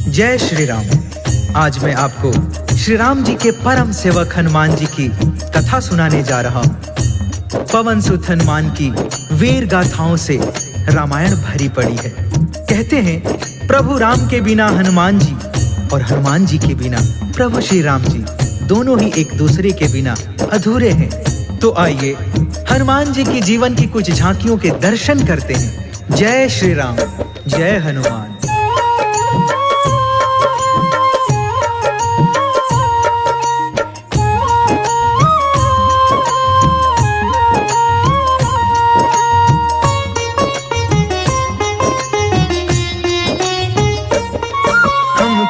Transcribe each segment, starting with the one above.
जय श्री राम। आज मैं आपको श्री राम जी के परम सेवक हनुमान जी की कथा सुनाने जा रहा हूँ। पवन सुत हनुमान की वीर गाथाओं से रामायण भरी पड़ी है। कहते हैं प्रभु राम के बिना हनुमान जी और हनुमान जी के बिना प्रभु श्री राम जी दोनों ही एक दूसरे के बिना अधूरे हैं। तो आइए हनुमान जी की जीवन की कुछ झांकियों के दर्शन करते हैं। जय श्री राम, जय हनुमान।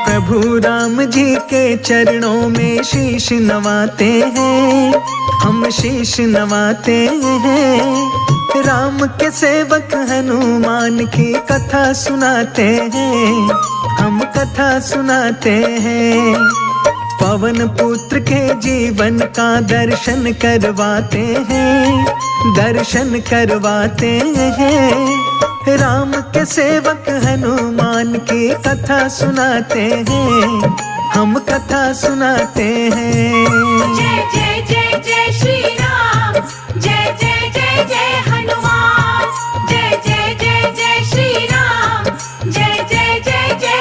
प्रभु राम जी के चरणों में शीश नवाते हैं, हम शीश नवाते हैं। राम के सेवक हनुमान की कथा सुनाते हैं, हम कथा सुनाते हैं। पवन पुत्र के जीवन का दर्शन करवाते हैं, दर्शन करवाते हैं। राम के सेवक हनुमान की कथा सुनाते हैं, हम कथा सुनाते हैं। जय जय जय जय श्री राम, जय जय जय जय हनुमान। जय जय जय जय श्री राम, जय जय जय जय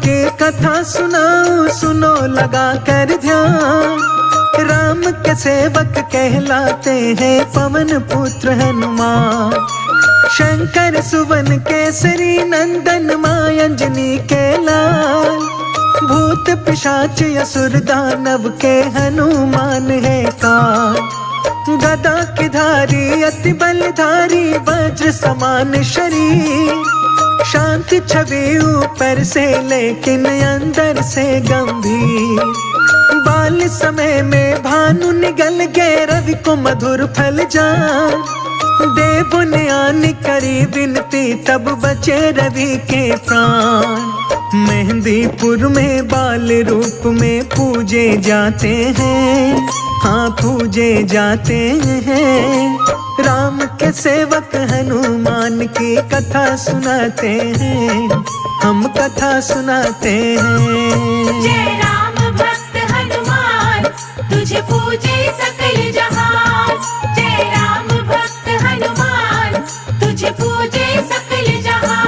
के कथा सुनाओ, सुनो लगा कर ध्यान। राम के सेवक कहलाते हैं पवन पुत्र हनुमान। शंकर सुवन केसरी नंदन मां अंजनी के लाल। भूत पिशाच असुर दानव के हनुमान है काल। गदा की धारी अति बलधारी वज्र समान शरीर। शांति छवि ऊपर से लेकिन अंदर से गंभीर। बाल समय में भानु निगल गए रवि को मधुर फल जान। देव ने आने करी विनती तब बचे रवि के प्राण। मेहंदीपुर में बाल रूप में पूजे जाते हैं, हाँ पूजे जाते हैं। राम के सेवक हनुमान की कथा सुनाते हैं, हम कथा सुनाते हैं। जय राम भक्त हनुमान, तुझे पूजे सकल जहान। जय राम भक्त हनुमान, तुझे पूजे सकल जहान।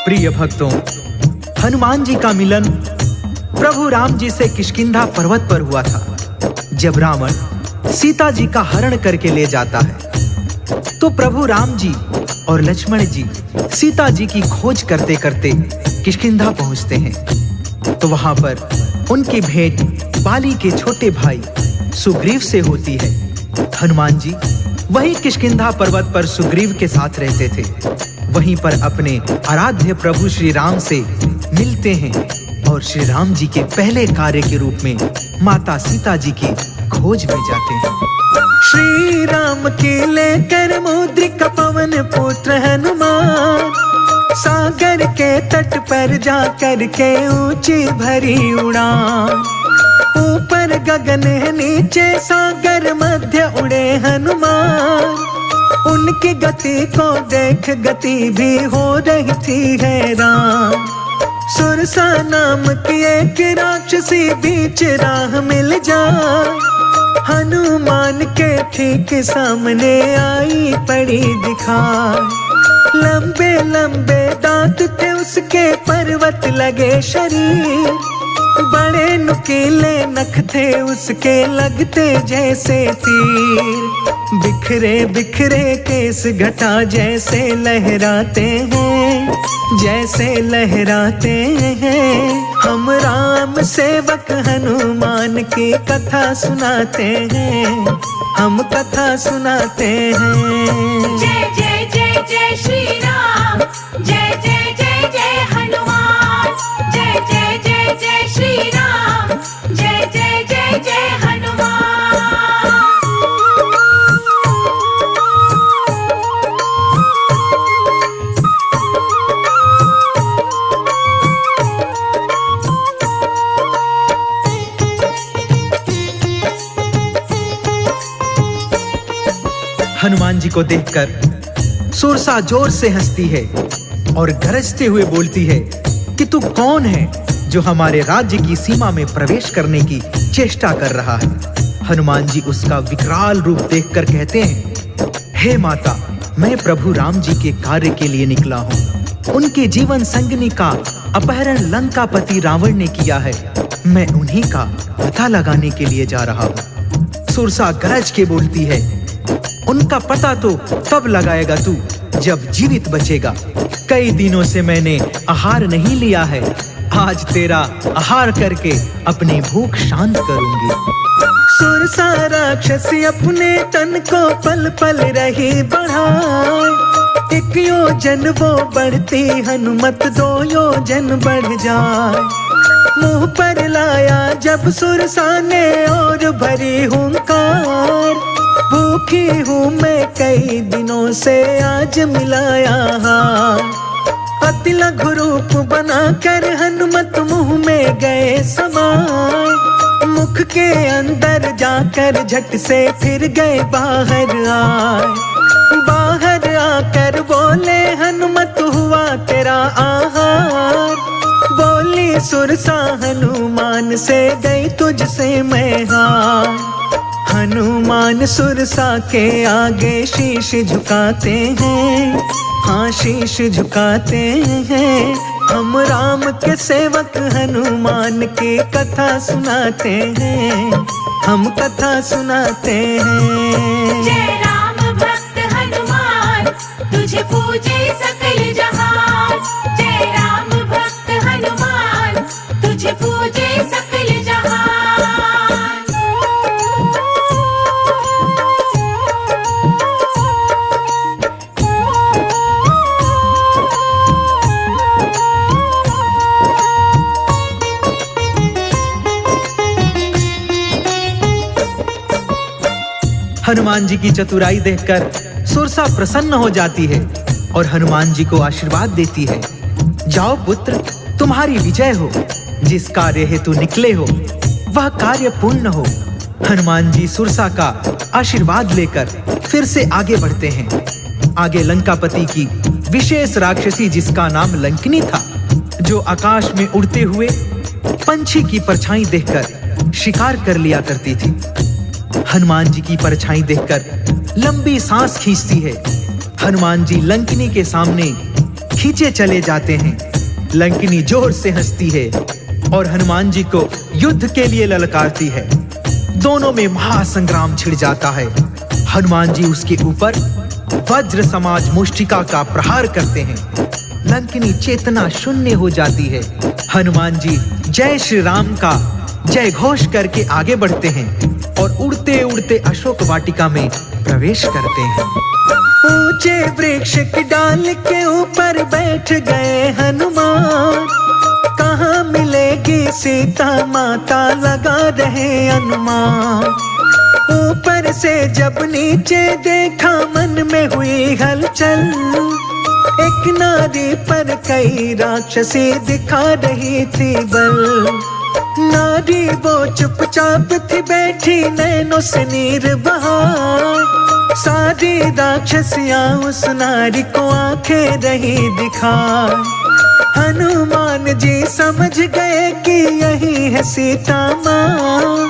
प्रिय भक्तों, हनुमान जी का मिलन प्रभु राम जी से किष्किंधा पर्वत पर हुआ था। जब रावण सीता जी का हरण करके ले जाता है तो प्रभु राम जी और लक्ष्मण जी सीता जी की खोज करते करते किष्किंधा पहुंचते हैं। तो वहां पर उनकी भेंट बाली के छोटे भाई सुग्रीव से होती है। हनुमान जी वही किष्किंधा पर्वत पर सुग्रीव के साथ रहते थे। वहीं पर अपने आराध्य प्रभु श्री राम से मिलते हैं और श्री राम जी के पहले कार्य के रूप में माता सीता जी की खोज में जाते हैं। श्री राम की लेकर मुद्रिका पवन पुत्र हनुमान। सागर के तट पर जाकर के ऊंची भरी उड़ान। ऊपर गगन है नीचे सागर मध्य उड़े हनुमान। उनकी गति को देख गति भी हो रही थी हैरान। सुरसा नाम की एक राक्षसी बीच राह मिल जाए। हनुमान के ठीक सामने आई पड़ी दिखाई। लंबे लंबे दांत थे उसके पर्वत लगे शरीर। बड़े नुकीले नख थे उसके लगते जैसे तीर। बिखरे बिखरे केस घटा जैसे लहराते हैं, जैसे लहराते हैं। हम राम सेवक हनुमान की कथा सुनाते हैं, हम कथा सुनाते हैं। जय जय जय जय श्री राम, जय जय जय जय हनुमान, जय जय जय जय श्री राम, जय जय जय जय हनुमान। हनुमान जी को देखकर सुरसा जोर से हंसती है और गरजते हुए बोलती है कि तू कौन है जो हमारे राज्य की सीमा में प्रवेश करने की चेष्टा कर रहा है। हनुमान जी उसका विकराल रूप देखकर कहते हैं, हे माता, मैं प्रभु राम जी के कार्य के लिए निकला हूँ। उनके जीवन संगिनी का अपहरण लंकापति रावण ने किया है। मैं उन्हीं का पता लगाने के लिए जा रहा हूँ। सुरसा गरज के बोलती है, उनका पता तो तब लगाएगा तू जब जीवित बचेगा। कई दिनों से मैंने आहार नहीं लिया है, आज तेरा आहार करके अपनी भूख शांत करूंगी। सुरसा राक्षसी अपने तन को पल पल रही बढ़ाए, एक योजन वो बढ़ती हनुमत 2 योजन बढ़ जाए। मुंह पर लाया जब सुरसा ने और भरी हुंकार, भूखी हूँ मैं कई दिनों से आज मिलाया हार। अति लघु रूप बनाकर हनुमत मुंह में गए समाए, मुख के अंदर जाकर झट से फिर गए बाहर आए। बाहर आकर बोले हनुमत हुआ तेरा आहार, बोली सुरसा हनुमान से गई तुझसे मैं हार। हनुमान सुरसा के आगे शीश झुकाते हैं, हाँ शीश झुकाते हैं। हम राम के सेवक हनुमान की कथा सुनाते हैं, हम कथा सुनाते हैं। जय राम भक्त हनुमान, तुझे पूजे सकल जहान। जय राम भक्त हनुमान, तुझे पूजे सकल जहान। हनुमान जी की चतुराई देखकर सुरसा प्रसन्न हो जाती है और हनुमान जी को आशीर्वाद देती है। जाओ पुत्र, तुम्हारी विजय हो। जिस कार्य हेतु निकले हो वह कार्य पूर्ण हो। हनुमान जी सुरसा का आशीर्वाद लेकर फिर से आगे बढ़ते हैं। आगे लंकापति की विशेष राक्षसी जिसका नाम लंकिनी था, जो आकाश में उड़ते हुए पंछी की परछाई देखकर शिकार कर लिया करती थी। हनुमान जी की परछाई देखकर लंबी सांस खींचती है। हनुमान जी लंकिनी के सामने खींचे चले जाते हैं। लंकिनी जोर से हंसती है और हनुमान जी को युद्ध के लिए ललकारती है। दोनों में महासंग्राम छिड़ जाता है। हनुमान जी उसके ऊपर वज्र समाज मुष्टिका का प्रहार करते हैं। लंकिनी चेतना शून्य हो जाती है। हनुमान जी जय श्री राम का जय घोष करके आगे बढ़ते हैं और उड़ते उड़ते अशोक वाटिका में प्रवेश करते हैं। ऊंचे वृक्ष की डाल के ऊपर बैठ गए हनुमान, कहाँ मिलेगी सीता माता लगा रहे अनुमान। ऊपर से जब नीचे देखा मन में हुई हलचल, एक नारी पर कई राक्षसी दिखा रही थी बल। नारी वो चुपचाप थी बैठी नैनों से नीर बहाए, सारी राक्षसियां उस नारी को आंखें रही दिखाए। हनुमान जी समझ गए कि यही है सीता माँ,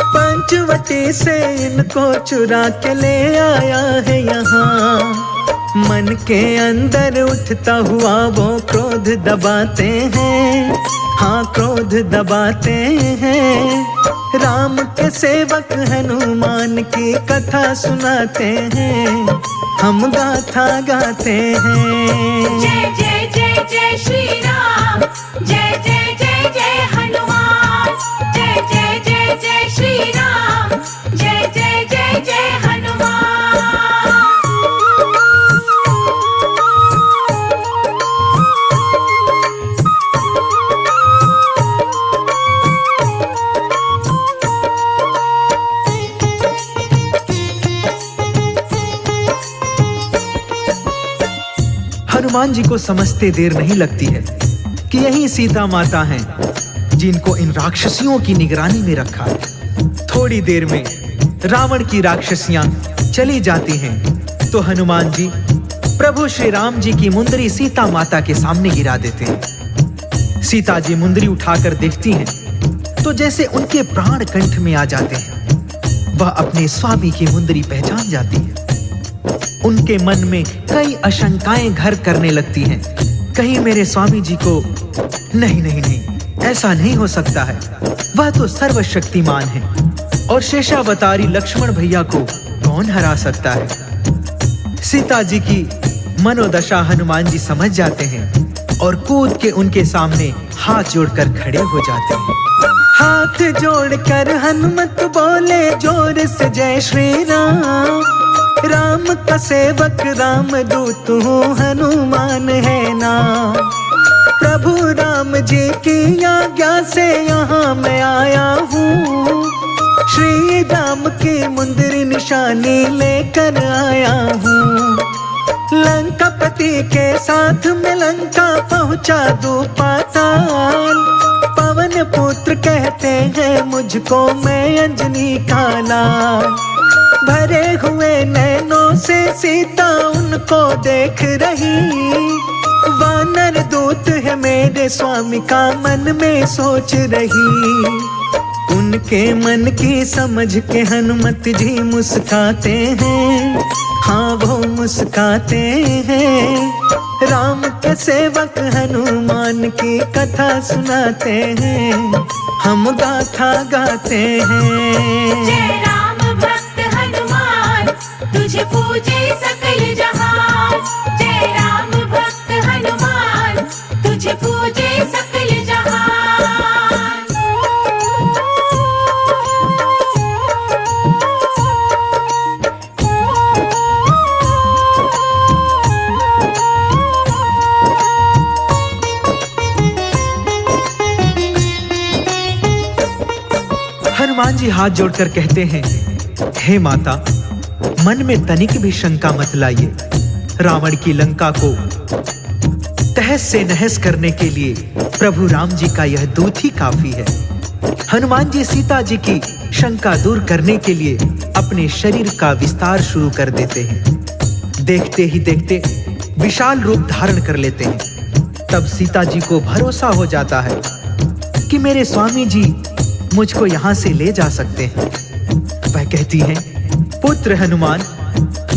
पंचवटी से इनको चुरा के ले आया है यहाँ। मन के अंदर उठता हुआ वो क्रोध दबाते हैं, हाँ क्रोध दबाते हैं। राम के सेवक हनुमान की कथा सुनाते हैं, हम गाथा गाते हैं। जय जय जय जय श्री राम, जय जय जय जय जय हनुमान, जय जय जय जय श्री राम, जय जय जय जय हनुमान। हनुमान जी को समझते देर नहीं लगती है कि यही सीता माता हैं जिनको इन राक्षसियों की निगरानी में रखा है। थोड़ी देर में रावण की राक्षसियां चली जाती हैं तो हनुमान जी प्रभु श्री राम जी की मुंदरी सीता माता के सामने गिरा देते हैं। सीता जी मुंदरी उठाकर देखती हैं तो जैसे उनके प्राण कंठ में आ जाते हैं। वह अपने स्वामी की मुंदरी पहचान जाती है। उनके मन में कई आशंकाएं घर करने लगती हैं। कहीं मेरे स्वामी जी को नहीं नहीं नहीं, ऐसा नहीं हो सकता है। वह तो सर्वशक्तिमान है और शेषावतारी लक्ष्मण भैया को कौन हरा सकता है। सीता जी की मनोदशा हनुमान जी समझ जाते हैं और कूद के उनके सामने हाथ जोड़कर खड़े हो जाते हैं। हाथ जोड़कर हनुमत बोले जोर से जय श्री राम, राम का सेवक राम दूत हूँ हनुमान है नाम। प्रभु राम जी की आज्ञा से यहाँ मैं आया हूँ, श्री राम की मुंदरी निशानी लेकर आया हूँ। लंकापति के साथ में लंका पहुँचा दूं पाताल, पवन पुत्र कहते हैं मुझको मैं अंजनी का लाल। भरे हुए नैनों से सीता उनको देख रही, वानर दूत है मेरे स्वामी का मन में सोच रही। उनके मन की समझ के हनुमत जी मुस्काते हैं, हाँ वो मुस्काते हैं। राम के सेवक हनुमान की कथा सुनाते हैं, हम गाथा गाते हैं। जय राम भक्त हनुमान, तुझे पूजे सकल जहान। जय राम भक्त हनुमान, तुझे पूजे सकल जहान। हनुमान जी हाथ जोड़कर कहते हैं, हे माता, मन में तनिक भी शंका मत लाइए। रावण की लंका को तहस से नहस करने के लिए प्रभु राम जी का यह दूत ही काफी है। हनुमान जी सीता जी की शंका दूर करने के लिए अपने शरीर का विस्तार शुरू कर देते हैं। देखते ही देखते विशाल रूप धारण कर लेते हैं। तब सीता जी को भरोसा हो जाता है कि मेरे स्वामी जी मुझको यहाँ से ले जा सकते हैं। वह कहती हैं, पुत्र हनुमान,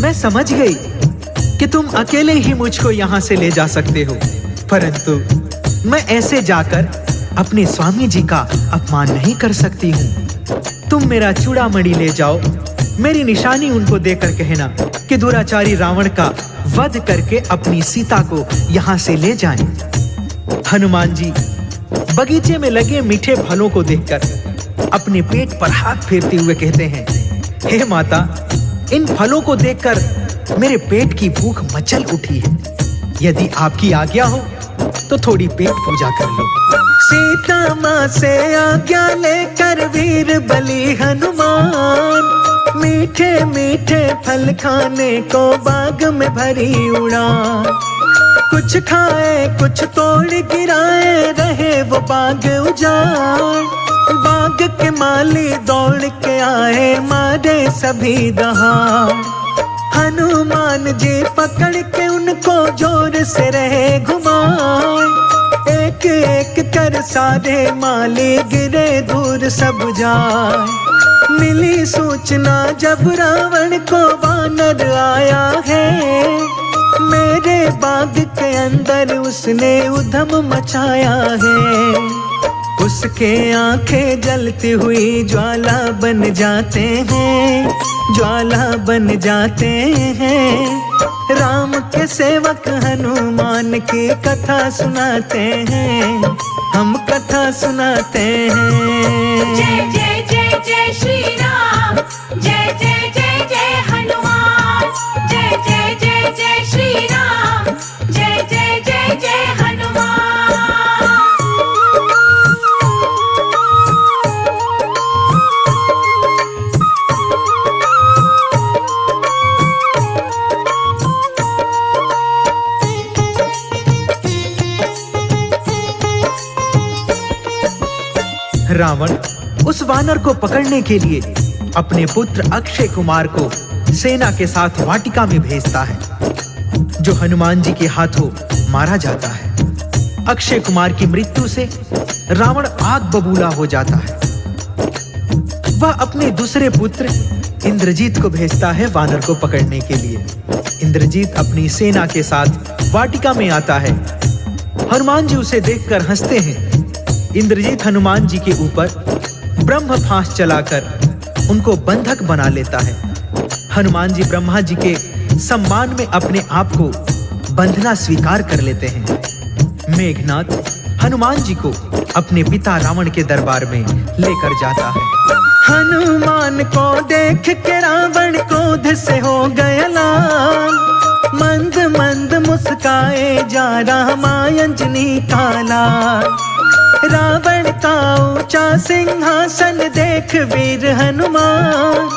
मैं समझ गई कि तुम अकेले ही मुझको यहाँ से ले जा सकते हो, परंतु मैं ऐसे जाकर अपने स्वामी जी का अपमान नहीं कर सकती हूँ। तुम मेरा चूड़ामणि ले जाओ, मेरी निशानी उनको देकर कहना कि दुराचारी रावण का वध करके अपनी सीता को यहाँ से ले जाएं। हनुमान जी बगीचे में लगे मीठे फलों को देखकर अपने पेट पर हाथ फेरते हुए कहते हैं, हे माता, इन फलों को देखकर मेरे पेट की भूख मचल उठी है। यदि आपकी आज्ञा हो तो थोड़ी पेट पूजा कर लो। सीता माँ से आज्ञा लेकर वीर बलि हनुमान, मीठे मीठे फल खाने को बाग में भरी उड़ान। कुछ खाए कुछ तोड़ गिराए, रहे वो बाग उजाड़। बाग के माली दौड़ के आए, मारे सभी दहाड़। हनुमान जी पकड़ के उनको जोर से रहे घुमाए, एक एक कर सारे माली गिरे दूर सब जाए। मिली सूचना जब रावण को वानर आया है, मेरे बाग के अंदर उसने उधम मचाया है। उसके आंखें जलती हुई ज्वाला बन जाते हैं, ज्वाला बन जाते हैं। राम के सेवक हनुमान की कथा सुनाते हैं, हम कथा सुनाते हैं। जय जय जय जय श्री राम, जय जय जय जय हनुमान, जय जय जय जय श्री राम, जय जय जय जय हनुमान। रावण उस वानर को पकड़ने के लिए अपने पुत्र अक्षय कुमार को सेना के साथ वाटिका में भेजता है, जो हनुमान जी के हाथों मारा जाता है। अक्षय कुमार की मृत्यु से रावण आग बबूला हो जाता है। वह अपने दूसरे पुत्र इंद्रजीत को भेजता है वानर को पकड़ने के लिए। इंद्रजीत अपनी सेना के साथ वाटिका में आता है। हनुमान जी उसे देखकर हंसते हैं। इंद्रजीत हनुमान जी के ऊपर ब्रह्म फांस चलाकर उनको बंधक बना लेता है। हनुमान जी ब्रह्मा जी के सम्मान में अपने आप को बंधना स्वीकार कर लेते हैं। मेघनाथ हनुमान जी को अपने पिता रावण के दरबार में लेकर जाता है। हनुमान को देख के रावण क्रोध से हो गया लाल, मंद मंद मुस्काए जा रामा अंजनी का लाल। रावण का ऊंचा सिंहासन देख वीर हनुमान,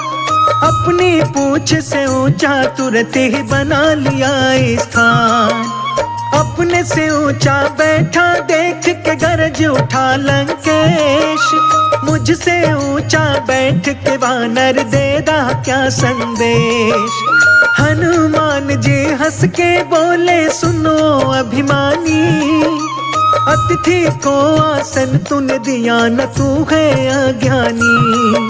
अपनी पूंछ से ऊंचा तुरंत ही बना लिया स्थान। अपने से ऊंचा बैठा देख के गरज उठा लंकेश, मुझसे ऊंचा बैठ के वानर दे दा क्या संदेश। हनुमान जी हंस के बोले सुनो अभिमानी, अतिथि को आसन तूने दिया न तू है अज्ञानी।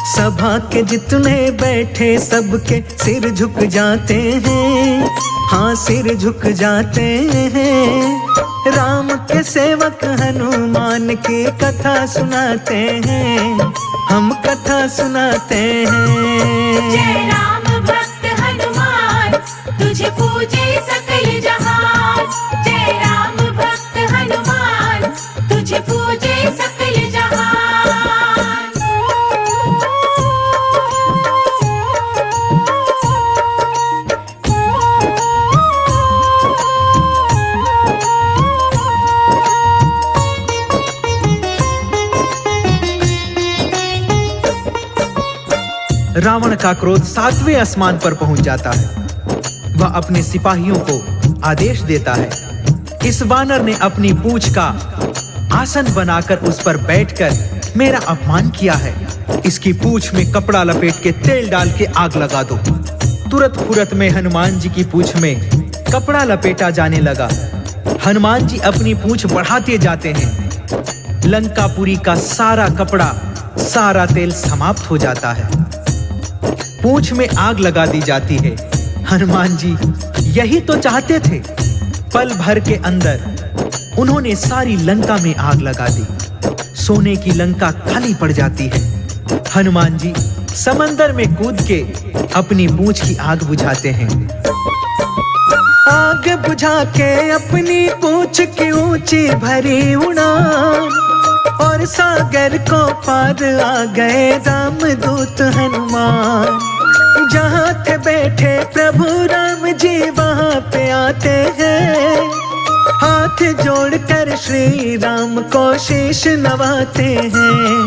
सभा के जितने बैठे सबके सिर झुक जाते हैं, हाँ सिर झुक जाते हैं। राम के सेवक हनुमान की कथा सुनाते हैं, हम कथा सुनाते हैं। जय राम भक्त हनुमान, तुझे पूजे सकल जहान। जय राम भक्त हनुमान, तुझे पूजे सकल जहान। रावण का क्रोध 7वें आसमान पर पहुंच जाता है। वह अपने सिपाहियों को आदेश देता है, इस वानर ने अपनी पूंछ का आसन बनाकर उस पर बैठकर मेरा अपमान किया है। इसकी पूंछ में कपड़ा लपेट के तेल डाल के आग लगा दो। तुरंत फुरत में हनुमान जी की पूंछ में कपड़ा लपेटा जाने लगा। हनुमान जी अपनी पूंछ बढ़ाते जाते हैं। लंकापुरी का सारा कपड़ा, सारा तेल समाप्त हो जाता है। पूंछ में आग लगा दी जाती है। हनुमान जी यही तो चाहते थे। पल भर के अंदर उन्होंने सारी लंका में आग लगा दी। सोने की लंका खाली पड़ जाती है। हनुमान जी समंदर में कूद के अपनी पूंछ की आग बुझाते हैं। आग बुझा के अपनी पूंछ की ऊंची भरी उड़ान, और सागर को पार आ गए रामदूत हनुमान। जहाँ थे बैठे प्रभु राम जी वहाँ पे आते हैं। हाथ जोड़कर श्री राम को शीश नवाते हैं।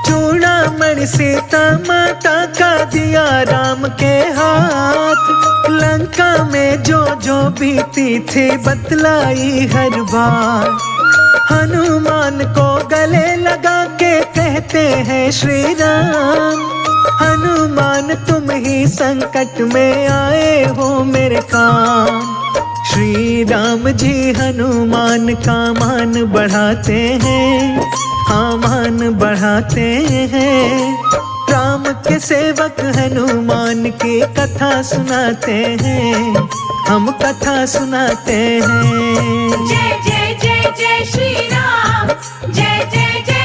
चूड़ामणि सीता माता का दिया राम के हाथ। लंका में जो जो बीती थी बतलाई हर बार। हनुमान को गले लगा के कहते हैं श्री राम, हनुमान तुम ही संकट में आए हो मेरे काम। श्री राम जी हनुमान का मान बढ़ाते हैं, हाँ मान बढ़ाते हैं। राम के सेवक हनुमान की कथा सुनाते हैं, हम कथा सुनाते हैं। जय जय जय जय श्री राम जय जय जय